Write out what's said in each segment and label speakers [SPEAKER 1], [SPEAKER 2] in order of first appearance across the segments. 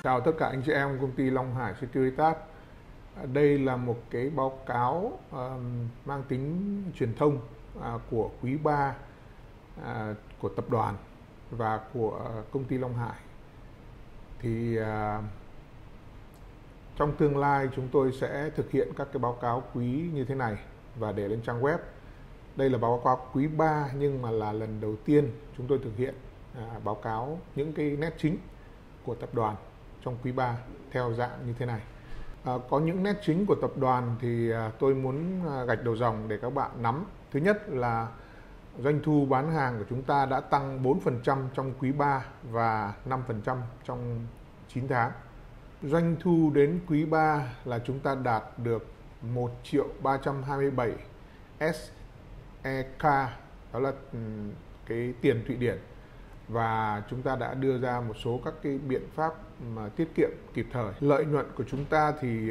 [SPEAKER 1] Chào tất cả anh chị em công ty Long Hải Securitas. Đây là một cái báo cáo mang tính truyền thông của quý 3 của tập đoàn và của công ty Long Hải. Thì trong tương lai chúng tôi sẽ thực hiện các cái báo cáo quý như thế này và để lên trang web. Đây là báo cáo quý 3 nhưng mà là lần đầu tiên chúng tôi thực hiện báo cáo những cái nét chính của tập đoàn trong quý 3 theo dạng như thế này. Có những nét chính của tập đoàn thì tôi muốn gạch đầu dòng để các bạn nắm. Thứ nhất là doanh thu bán hàng của chúng ta đã tăng 4% trong quý 3 và 5% trong 9 tháng. Doanh thu đến quý 3 là chúng ta đạt được 1.327 SEK, đó là cái tiền Thụy Điển, và chúng ta đã đưa ra một số các cái biện pháp mà tiết kiệm kịp thời. Lợi nhuận của chúng ta thì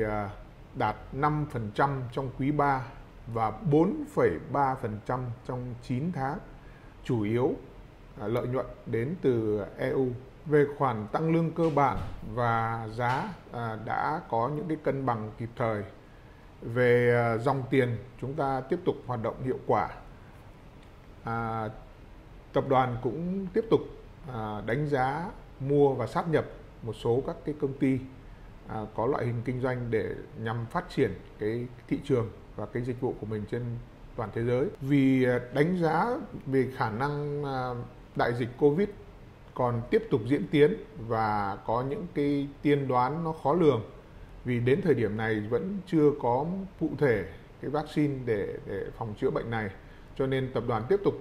[SPEAKER 1] đạt 5% trong quý 3 và 4,3% trong 9 tháng. Chủ yếu lợi nhuận đến từ EU. Về khoản tăng lương cơ bản và giá đã có những cái cân bằng kịp thời. Về dòng tiền chúng ta tiếp tục hoạt động hiệu quả. Tập đoàn cũng tiếp tục đánh giá mua và sát nhập một số các cái công ty có loại hình kinh doanh để nhằm phát triển cái thị trường và cái dịch vụ của mình trên toàn thế giới. Vì đánh giá về khả năng đại dịch Covid còn tiếp tục diễn tiến và có những cái tiên đoán nó khó lường, vì đến thời điểm này vẫn chưa có cụ thể cái vaccine để phòng chữa bệnh này, cho nên tập đoàn tiếp tục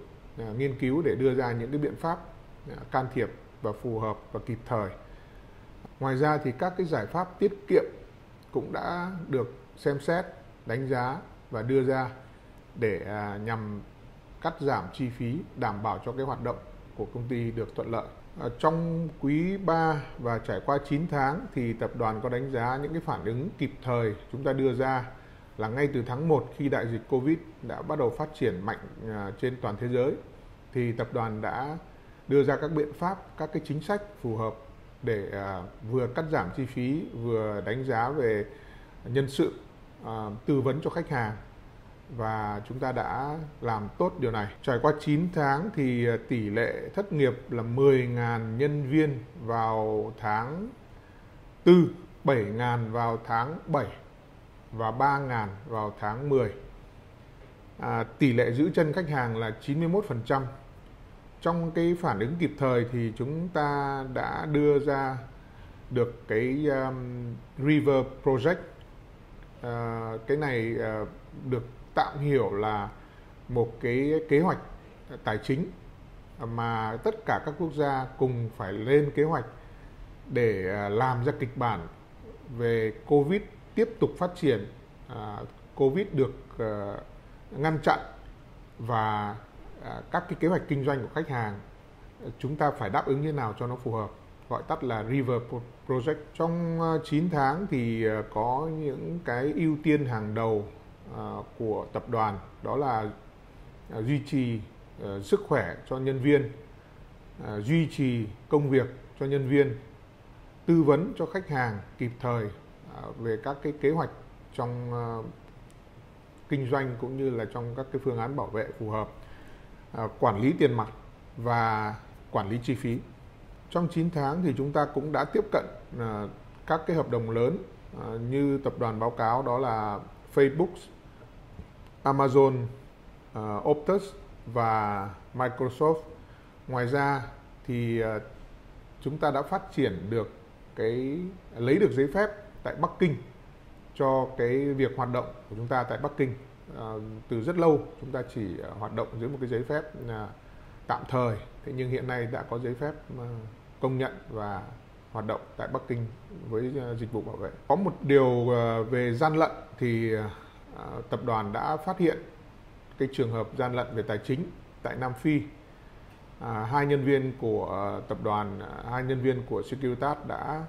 [SPEAKER 1] nghiên cứu để đưa ra những cái biện pháp can thiệp và phù hợp và kịp thời. Ngoài ra thì các cái giải pháp tiết kiệm cũng đã được xem xét, đánh giá và đưa ra để nhằm cắt giảm chi phí, đảm bảo cho cái hoạt động của công ty được thuận lợi. Trong quý 3 và trải qua 9 tháng thì tập đoàn có đánh giá những cái phản ứng kịp thời chúng ta đưa ra là ngay từ tháng 1 khi đại dịch Covid đã bắt đầu phát triển mạnh trên toàn thế giới, thì tập đoàn đã đưa ra các biện pháp, các cái chính sách phù hợp để vừa cắt giảm chi phí, vừa đánh giá về nhân sự, tư vấn cho khách hàng, và chúng ta đã làm tốt điều này. Trải qua 9 tháng thì tỷ lệ thất nghiệp là 10.000 nhân viên vào tháng 4, 7.000 vào tháng 7 và 3.000 vào tháng 10. Tỷ lệ giữ chân khách hàng là 91%. Trong cái phản ứng kịp thời thì chúng ta đã đưa ra được cái River Project. Cái này được tạm hiểu là một cái kế hoạch tài chính mà tất cả các quốc gia cùng phải lên kế hoạch để làm ra kịch bản về Covid tiếp tục phát triển, Covid được ngăn chặn, và các cái kế hoạch kinh doanh của khách hàng chúng ta phải đáp ứng như thế nào cho nó phù hợp, gọi tắt là River Project. Trong 9 tháng thì có những cái ưu tiên hàng đầu của tập đoàn, đó là duy trì sức khỏe cho nhân viên, duy trì công việc cho nhân viên, tư vấn cho khách hàng kịp thời về các cái kế hoạch trong kinh doanh cũng như là trong các cái phương án bảo vệ phù hợp, quản lý tiền mặt và quản lý chi phí. Trong 9 tháng thì chúng ta cũng đã tiếp cận các cái hợp đồng lớn như tập đoàn báo cáo, đó là Facebook, Amazon, Optus và Microsoft. Ngoài ra thì chúng ta đã phát triển được lấy được giấy phép tại Bắc Kinh cho cái việc hoạt động của chúng ta tại Bắc Kinh. Từ rất lâu chúng ta chỉ hoạt động dưới một cái giấy phép tạm thời, thế nhưng hiện nay đã có giấy phép công nhận và hoạt động tại Bắc Kinh với dịch vụ bảo vệ. Có một điều về gian lận thì tập đoàn đã phát hiện cái trường hợp gian lận về tài chính tại Nam Phi. 2 nhân viên của tập đoàn, 2 nhân viên của Securitas đã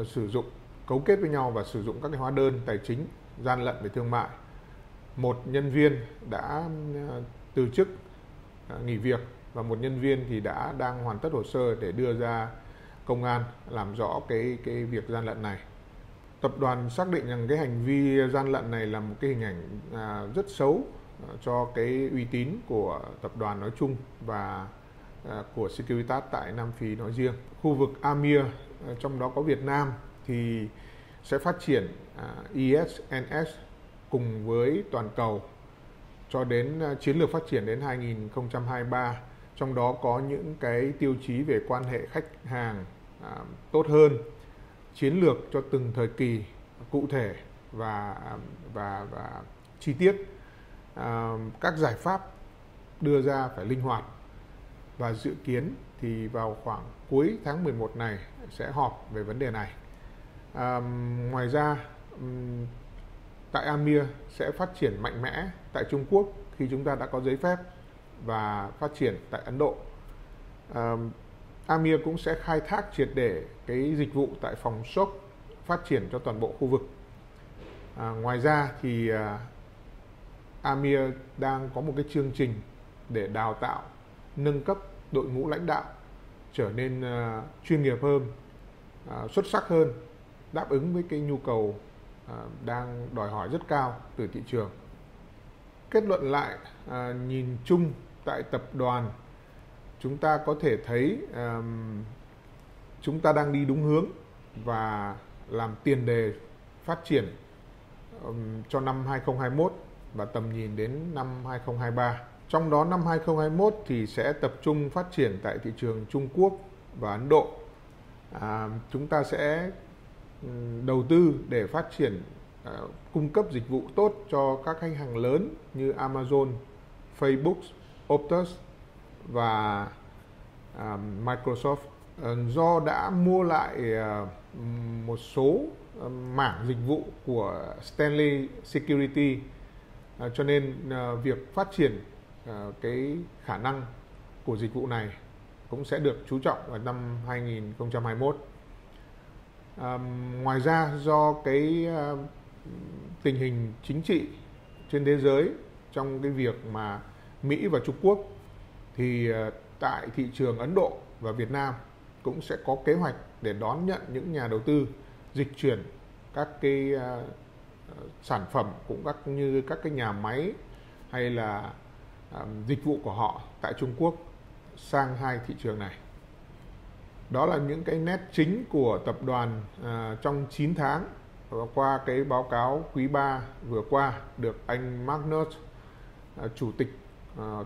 [SPEAKER 1] sử dụng, cấu kết với nhau và sử dụng các cái hóa đơn tài chính gian lận về thương mại. Một nhân viên đã từ chức, nghỉ việc, và một nhân viên thì đang hoàn tất hồ sơ để đưa ra công an làm rõ cái việc gian lận này. Tập đoàn xác định rằng cái hành vi gian lận này là một cái hình ảnh rất xấu cho cái uy tín của tập đoàn nói chung và của Securitas tại Nam Phi nói riêng. Khu vực AMIR, trong đó có Việt Nam, thì sẽ phát triển ESNS cùng với toàn cầu cho đến chiến lược phát triển đến 2023. Trong đó có những cái tiêu chí về quan hệ khách hàng tốt hơn, chiến lược cho từng thời kỳ cụ thể và chi tiết. Các giải pháp đưa ra phải linh hoạt, và dự kiến thì vào khoảng cuối tháng 11 này sẽ họp về vấn đề này. Ngoài ra, tại AMIR sẽ phát triển mạnh mẽ tại Trung Quốc khi chúng ta đã có giấy phép, và phát triển tại Ấn Độ. AMIR cũng sẽ khai thác triệt để cái dịch vụ tại phòng SOC, phát triển cho toàn bộ khu vực. Ngoài ra thì AMIR đang có một cái chương trình để đào tạo, nâng cấp đội ngũ lãnh đạo trở nên chuyên nghiệp hơn, xuất sắc hơn, đáp ứng với cái nhu cầu đang đòi hỏi rất cao từ thị trường. Kết luận lại, nhìn chung tại tập đoàn, chúng ta có thể thấy chúng ta đang đi đúng hướng và làm tiền đề phát triển cho năm 2021 và tầm nhìn đến năm 2023. Trong đó năm 2021 thì sẽ tập trung phát triển tại thị trường Trung Quốc và Ấn Độ. Chúng ta sẽ đầu tư để phát triển, cung cấp dịch vụ tốt cho các khách hàng lớn như Amazon, Facebook, Optus và Microsoft. Do đã mua lại một số mảng dịch vụ của Stanley Security, cho nên việc phát triển cái khả năng của dịch vụ này cũng sẽ được chú trọng vào năm 2021. Ngoài ra, do cái tình hình chính trị trên thế giới trong cái việc mà Mỹ và Trung Quốc, thì tại thị trường Ấn Độ và Việt Nam cũng sẽ có kế hoạch để đón nhận những nhà đầu tư dịch chuyển các cái sản phẩm cũng như các cái nhà máy hay là dịch vụ của họ tại Trung Quốc sang hai thị trường này. Đó là những cái nét chính của tập đoàn trong 9 tháng qua cái báo cáo quý 3 vừa qua được anh Magnus, chủ tịch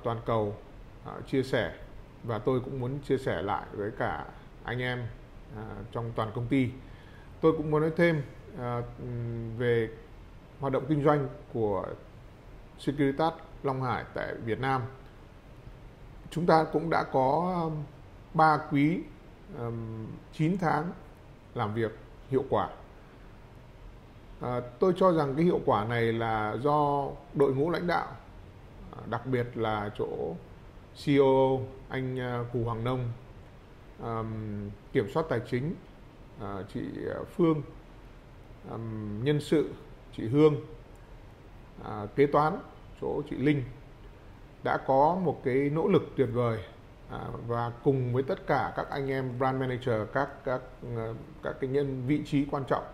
[SPEAKER 1] toàn cầu, chia sẻ, và tôi cũng muốn chia sẻ lại với cả anh em trong toàn công ty. Tôi cũng muốn nói thêm về hoạt động kinh doanh của Securitas Long Hải tại Việt Nam. Chúng ta cũng đã có 3 quý 9 tháng làm việc hiệu quả. Tôi cho rằng cái hiệu quả này là do đội ngũ lãnh đạo, đặc biệt là chỗ CEO anh Cù Hoàng Nông, kiểm soát tài chính chị Phương, nhân sự chị Hương, kế toán chỗ chị Linh đã có một cái nỗ lực tuyệt vời, và cùng với tất cả các anh em brand manager, các cái nhân vị trí quan trọng,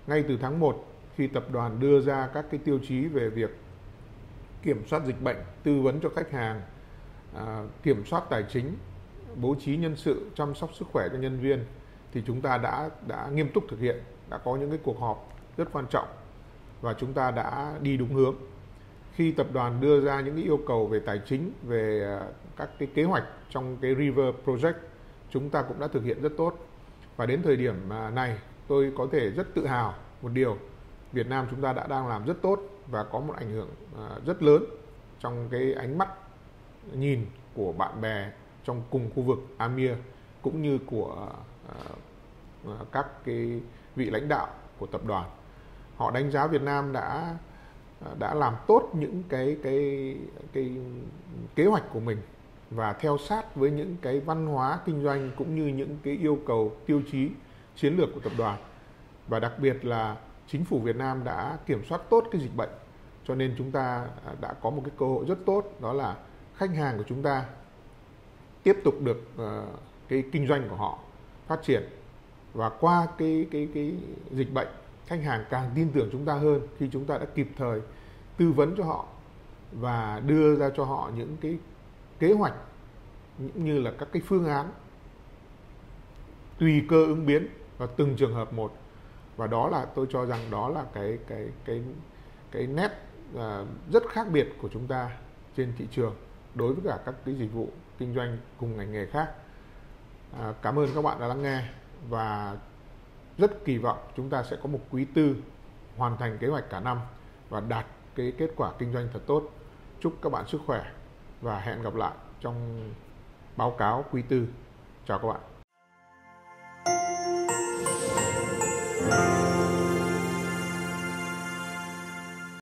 [SPEAKER 1] ngay từ tháng 1 khi tập đoàn đưa ra các cái tiêu chí về việc kiểm soát dịch bệnh, tư vấn cho khách hàng, kiểm soát tài chính, bố trí nhân sự, chăm sóc sức khỏe cho nhân viên, thì chúng ta đã nghiêm túc thực hiện, đã có những cái cuộc họp rất quan trọng và chúng ta đã đi đúng hướng. Khi tập đoàn đưa ra những cái yêu cầu về tài chính, về các cái kế hoạch trong cái River Project, chúng ta cũng đã thực hiện rất tốt. Và đến thời điểm này, tôi có thể rất tự hào một điều, Việt Nam chúng ta đã đang làm rất tốt và có một ảnh hưởng rất lớn trong cái ánh mắt nhìn của bạn bè trong cùng khu vực AMIR, cũng như của các cái vị lãnh đạo của tập đoàn. Họ đánh giá Việt Nam đã làm tốt những cái kế hoạch của mình và theo sát với những cái văn hóa kinh doanh cũng như những cái yêu cầu tiêu chí chiến lược của tập đoàn. Và đặc biệt là chính phủ Việt Nam đã kiểm soát tốt cái dịch bệnh, cho nên chúng ta đã có một cái cơ hội rất tốt, đó là khách hàng của chúng ta tiếp tục được cái kinh doanh của họ phát triển. Và qua cái dịch bệnh, khách hàng càng tin tưởng chúng ta hơn khi chúng ta đã kịp thời tư vấn cho họ và đưa ra cho họ những cái kế hoạch cũng như là các cái phương án tùy cơ ứng biến vào từng trường hợp một. Và đó là tôi cho rằng đó là cái nét rất khác biệt của chúng ta trên thị trường đối với cả các cái dịch vụ kinh doanh cùng ngành nghề khác. Cảm ơn các bạn đã lắng nghe và rất kỳ vọng chúng ta sẽ có một quý tư hoàn thành kế hoạch cả năm và đạt cái kết quả kinh doanh thật tốt. Chúc các bạn sức khỏe và hẹn gặp lại trong báo cáo quý tư. Chào các bạn.